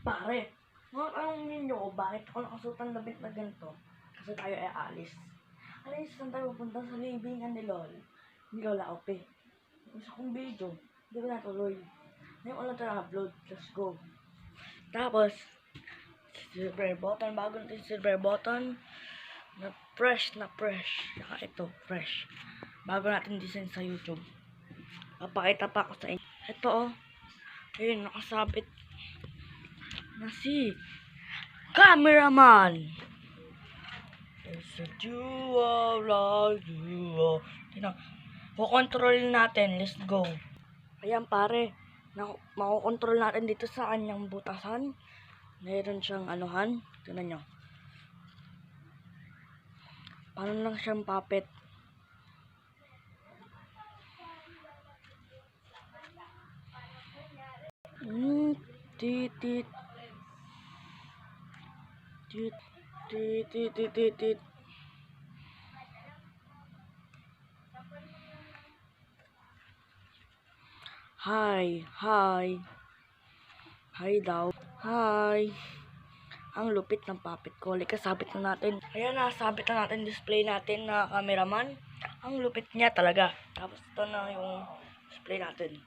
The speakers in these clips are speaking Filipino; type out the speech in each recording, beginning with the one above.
Pare, mga tanong ninyo bakit ako nakasutan damit na ganito? Kasi tayo ay alis. Alis, saan tayo pupunta? Sa libingan ni Lola Ope. Isa kong video, hindi ko natuloy. Ngayon ulit na upload, let's go. Tapos, silver button, bago natin silver button, na fresh. Saka ito, fresh. Bago natin design sa YouTube. Papakita pa ako sa inyo. Ito oh, ayun, nakasabit na si cameraman. It's a duo, duo. Kukontrolin natin, let's go. Ayan pare, makukontrol natin dito sa kanyang butasan. Mayroon siyang anuhan. Tignan nyo. Paano lang siyang puppet. Tit. Hi daw. Hi. Ang lupit ng puppet ko. Kasabit na natin. Ayan, nasabit na natin display natin na cameraman. Ang lupit niya talaga. Tapos ito na yung display natin.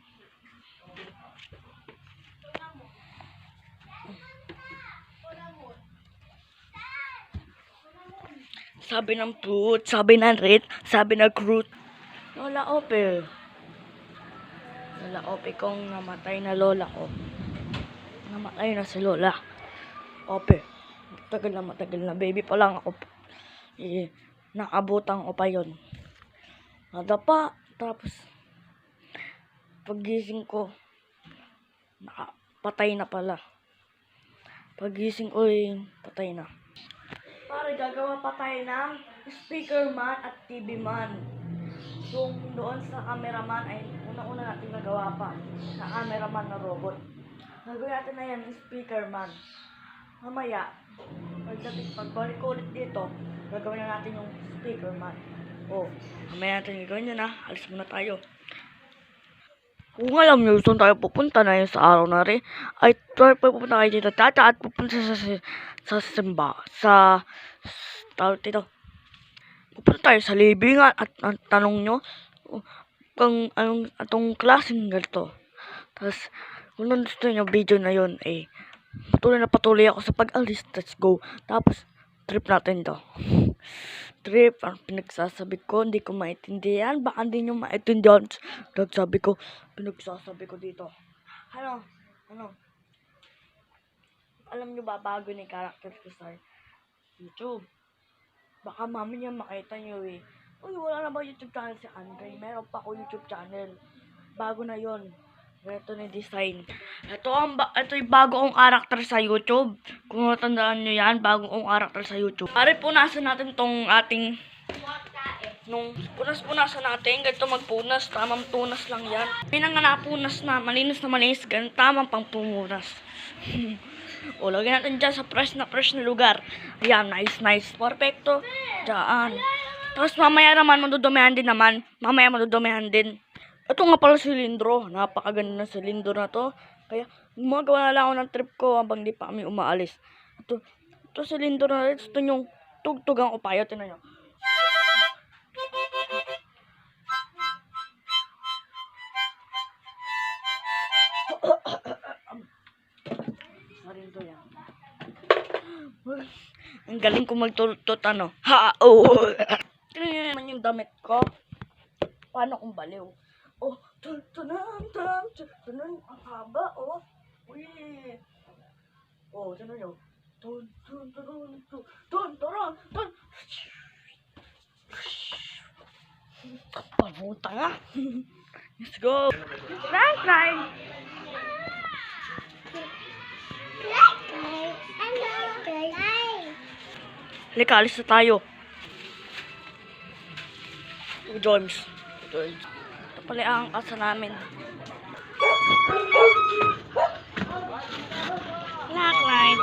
Sabi ng fruit, sabi ng red, sabi ng fruit. Lola Ope kong namatay na lola ko. Namatay na si Lola Ope. Matagal na. Baby pa lang ako. Nakabutang ko pa yun. Nadapa. Tapos, paggising ko, patay na pala. Paggising ko, patay na. Pare, gagawa pa tayo ng speaker man at TV man. Yung doon sa cameraman ay una-una natin nagawa pa. Sa cameraman na robot. Nagawin natin na yan, speaker man. Mamaya, pagbalik ko ulit dito, gagawin na natin yung speaker man. Mamaya natin gagawin yun ha. Alis muna tayo. Kung alam nyo, saan tayo pupunta na yun sa araw na rin, ay tayo pupunta kayo dito tata at pupunta sa simba. Pupunta tayo sa libingan at tanong nyo kung atong klaseng ganito. Tapos, kung gusto nyo video na yun, patuloy ako sa pag-alis. Let's go. Tapos, trip natin to. Trip, ang pinagsasabi ko, hindi ko maintindihan. Baka hindi nyo maintindihan. Pinagsasabi ko dito. Ano? Alam nyo ba, bago ni character ko sa YouTube? Baka mami niya makita nyo Uy, wala na ba YouTube channel si Andre? Meron pa ako YouTube channel. Bago na yon. Ito na design. Ito yung bago kong character sa YouTube. Kung natandaan nyo yan, bago kong character sa YouTube. Pare, punasan natin tong ating... Nung punas-punasan natin, ganito magpunas. Tamang tunas lang yan. Pinang nga napunas na, malinis. Ganito tamang pang pumunas. Lagyan natin dyan sa fresh na lugar. Ayan, nice. Perfecto. Diyan. Tapos mamaya naman, madudumihan din. Ito nga pala silindro. Napakaganda ng silindro na to. Kaya, gumagawa na lang ako ng trip ko habang di pa kami umaalis. Ito silindro na rin. Ito yung tugtugang upayo. Tingnan nyo. Sarili to yan. Ang galing ko magtutut Tingnan naman yung damit ko. Paano kung baliw? Tunan, ang haba, Uy. Tingnan nyo. Tun. Pabuta nga. Let's go. Try. Halika, alis na tayo. James. Ito pala ang kasa namin. Blacklight.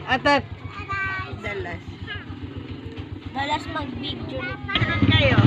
Atat. Dalas mag-video. Kayo.